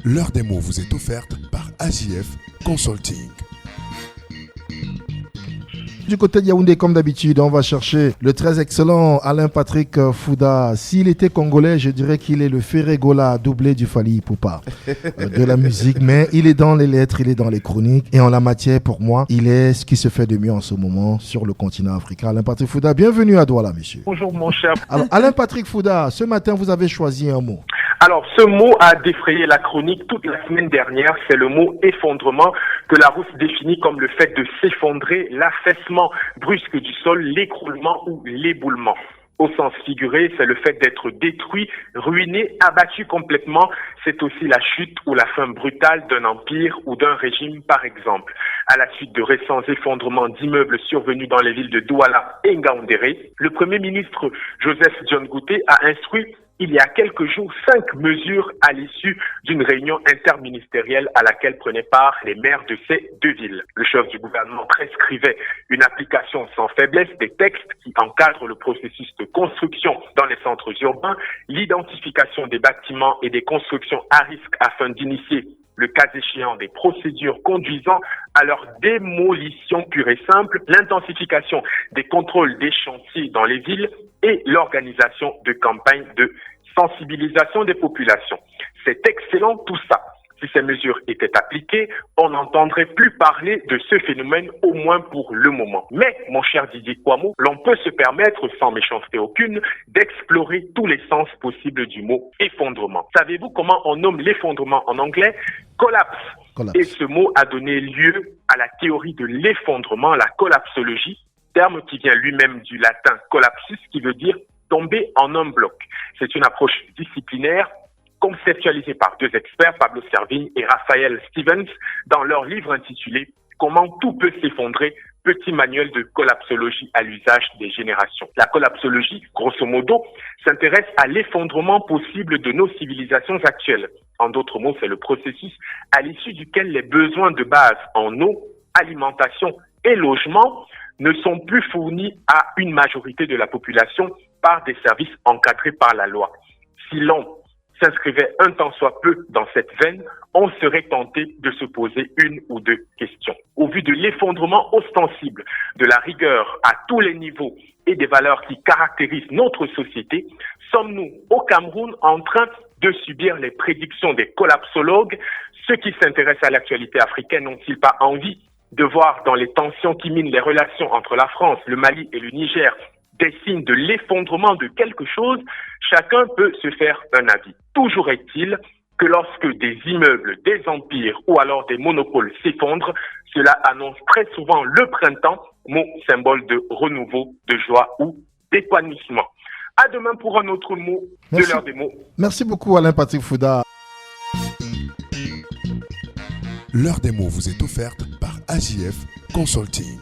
L'heure des mots vous est offerte par AJF Consulting. Du côté de Yaoundé, comme d'habitude, on va chercher le très excellent Alain-Patrick Fouda. S'il était congolais, je dirais qu'il est le Ferregola doublé du Fally Ipupa de la musique. Mais il est dans les lettres, il est dans les chroniques. Et en la matière, pour moi, il est ce qui se fait de mieux en ce moment sur le continent africain. Alain-Patrick Fouda, bienvenue à Douala, monsieur. Bonjour mon cher. Alors, Alain-Patrick Fouda, ce matin, vous avez choisi un mot. Alors, ce mot a défrayé la chronique toute la semaine dernière. C'est le mot effondrement que Larousse définit comme le fait de s'effondrer, l'affaissement brusque du sol, l'écroulement ou l'éboulement. Au sens figuré, c'est le fait d'être détruit, ruiné, abattu complètement. C'est aussi la chute ou la fin brutale d'un empire ou d'un régime, par exemple. À la suite de récents effondrements d'immeubles survenus dans les villes de Douala et Ngaoundéré, le Premier ministre Joseph John Gouté a instruit il y a quelques jours 5 mesures à l'issue d'une réunion interministérielle à laquelle prenaient part les maires de ces deux villes. Le chef du gouvernement prescrivait une application sans faiblesse des textes qui encadrent le processus de construction dans les centres urbains, l'identification des bâtiments et des constructions à risque afin d'initier le cas échéant des procédures conduisant à leur démolition pure et simple, l'intensification des contrôles des chantiers dans les villes et l'organisation de campagnes de sensibilisation des populations. C'est excellent tout ça. Si ces mesures étaient appliquées, on n'entendrait plus parler de ce phénomène, au moins pour le moment. Mais, mon cher Didier Kouamou, l'on peut se permettre, sans méchanceté aucune, d'explorer tous les sens possibles du mot effondrement. Savez-vous comment on nomme l'effondrement en anglais? Collapse. Et ce mot a donné lieu à la théorie de l'effondrement, la collapsologie, terme qui vient lui-même du latin collapsus, qui veut dire tomber en un bloc. C'est une approche disciplinaire conceptualisée par deux experts, Pablo Servigne et Raphaël Stevens, dans leur livre intitulé « Comment tout peut s'effondrer ». Petit manuel de collapsologie à l'usage des générations. La collapsologie, grosso modo, s'intéresse à l'effondrement possible de nos civilisations actuelles. En d'autres mots, c'est le processus à l'issue duquel les besoins de base en eau, alimentation et logement ne sont plus fournis à une majorité de la population par des services encadrés par la loi. Si l'on s'inscrivait un tant soit peu dans cette veine, on serait tenté de se poser une ou deux questions. Au vu de l'effondrement ostensible, de la rigueur à tous les niveaux et des valeurs qui caractérisent notre société, sommes-nous au Cameroun en train de subir les prédictions des collapsologues? Ceux qui s'intéressent à l'actualité africaine n'ont-ils pas envie de voir dans les tensions qui minent les relations entre la France, le Mali et le Niger des signes de l'effondrement de quelque chose? Chacun peut se faire un avis. Toujours est-il que lorsque des immeubles, des empires ou alors des monopoles s'effondrent, cela annonce très souvent le printemps, mot symbole de renouveau, de joie ou d'épanouissement. À demain pour un autre mot de l'heure des mots. Merci beaucoup Alain-Patrick Fouda. L'heure des mots vous est offerte par AJF Consulting.